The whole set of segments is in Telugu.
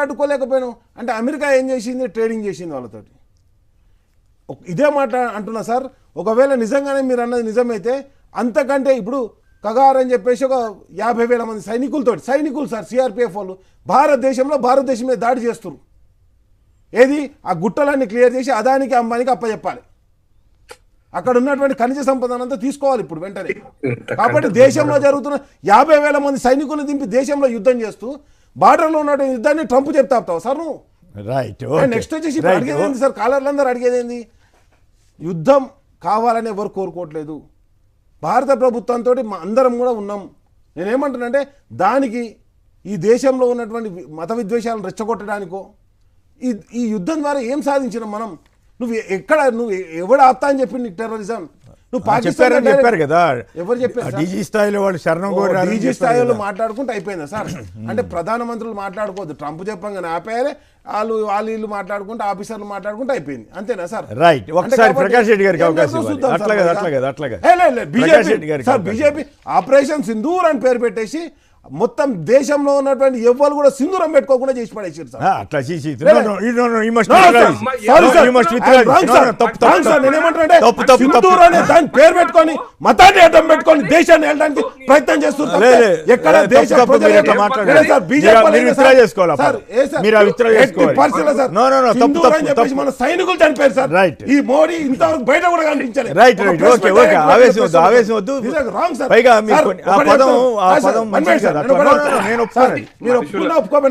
అడ్డుకోలేకపోయాను అంటే అమెరికా ఏం చేసింది? ట్రేడింగ్ చేసింది వాళ్ళతోటి. ఇదే మాట అంటున్నా సార్. ఒకవేళ నిజంగానే మీరు అన్నది నిజమైతే అంతకంటే ఇప్పుడు కగార్ అని చెప్పేసి ఒక 50,000 మంది సైనికులు సార్, సిఆర్పిఎఫ్ వాళ్ళు భారతదేశం మీద దాడి చేస్తున్నారు. ఏది ఆ గుట్టలన్నీ క్లియర్ చేసి అదానికి అంబానికి అప్పచెప్పాలి. అక్కడ ఉన్నటువంటి ఖనిజ సంపదనంతా తీసుకోవాలి ఇప్పుడు వెంటనే. కాబట్టి దేశంలో జరుగుతున్న 50,000 మంది సైనికులను దింపి దేశంలో యుద్ధం చేస్తూ బార్డర్లో ఉన్న యుద్ధాన్ని ట్రంప్ చెప్తావు సార్ నువ్వు. రైట్. నెక్స్ట్ వచ్చేసి అడిగేదేంది సార్, కాలర్లందరూ అడిగేదేంది? యుద్ధం కావాలని ఎవరు కోరుకోవట్లేదు. భారత ప్రభుత్వంతో అందరం కూడా ఉన్నాం. నేనేమంటానంటే దానికి ఈ దేశంలో ఉన్నటువంటి మత విద్వేషాలను రెచ్చగొట్టడానికో ఈ యుద్ధం ద్వారా ఏం సాధించినాం మనం? నువ్వు ఎవడు ఆపుతా అని చెప్పి నీకు టెర్రరిజం? నువ్వు పాకిస్తాన్ చెప్పారు కదా, ఎవరు చెప్పారు? డీజీ స్థాయిలో వాళ్ళు శరణం కోరారు. డీజీ స్థాయిలో మాట్లాడుకుంటే అయిపోయిందా సార్? అంటే ప్రధానమంత్రులు మాట్లాడుకోవద్దు, ట్రంప్ చెప్పంగానే ఆపేయాలి. వాళ్ళు మాట్లాడుకుంటే ఆఫీసర్లు మాట్లాడుకుంటే అయిపోయింది, అంతేనా సార్? రైట్. ఒకసారి ప్రకాష్ రెడ్డి గారికి అవకాశం బీజేపీ ఆపరేషన్ సింధూర్ అని పేరు పెట్టేసి మొత్తం దేశంలో ఉన్నటువంటి ఎవ్వరు కూడా సింధూరం పెట్టుకోకుండా చేసి పడేసారు సార్. అట్లా దాన్ని పేరు పెట్టుకొని మతాన్ని అడ్డం పెట్టుకొని దేశాన్ని వెళ్ళడానికి ప్రయత్నం చేస్తున్నారు. ఎక్కడ మన సైనికులు చనిపోయారు సార్. ఈ మోడీ ఇంతవరకు బయట కూడా కనిపించారు.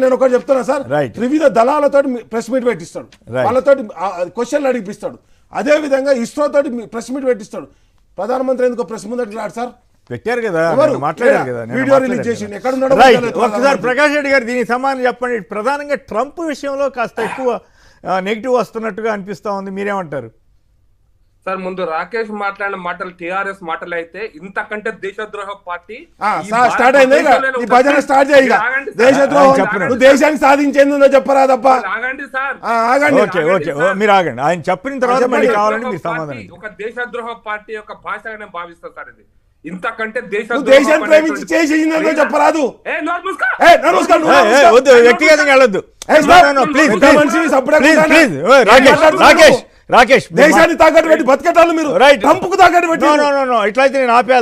నేను ఒకటి చెప్తున్నా సార్, త్రివిధ దళాలతో ప్రెస్ మీట్ పెట్టిస్తాడు, వాళ్ళతో క్వశ్చన్లు అడిగిపిస్తాడు. అదే విధంగా ఇస్రో తోటి ప్రెస్ మీట్ పెట్టిస్తాడు. ప్రధానమంత్రి ఎందుకు ప్రెస్ ముందరికి రాడు సార్? పెట్టారు కదా, మాట్లాడారు కదా, వీడియో రిలీజ్ చేసి ఎక్కడ ఉన్నాడు? ఒకసారి ప్రకాష్ రెడ్డి గారు దీనికి సమాధానం చెప్పండి. ప్రధానంగా ట్రంప్ విషయంలో కాస్త ఎక్కువ నెగిటివ్ వస్తున్నట్టుగా అనిపిస్తా ఉంది, మీరేమంటారు సార్? ముందు రాకేష్ మాట్లాడిన మాటలు టిఆర్ఎస్ మాటలు అయితే ఇంతకంటే దేశద్రోహ పార్టీ స్టార్ట్ అయింది. ఈ భజన స్టార్ట్ చేయి. దేశద్రోహం దేశాన్ని సాధించేందులో చెప్పరా తప్ప. ఆగండి సార్, మీరు ఆగండి. ఆయన చెప్పిన తర్వాత మళ్ళీ కావాలని మీరు సమాధానం. ఒక దేశద్రోహ పార్టీ యొక్క భాషగానే భావిస్తారు సార్ ఇది. ఇంతకంటే దేశాన్ని ప్రేమించి చేసేసిందో చెప్పరాదు. వ్యక్తిగతంగా వెళ్ళొద్దు రాకేష్. దేశాన్ని తాకట్టు పెట్టి బతికేటాలు మీరు, ట్రంప్కు తాకట్టు పెట్టి. ఇట్లయితే నేను ఆపేయాలి.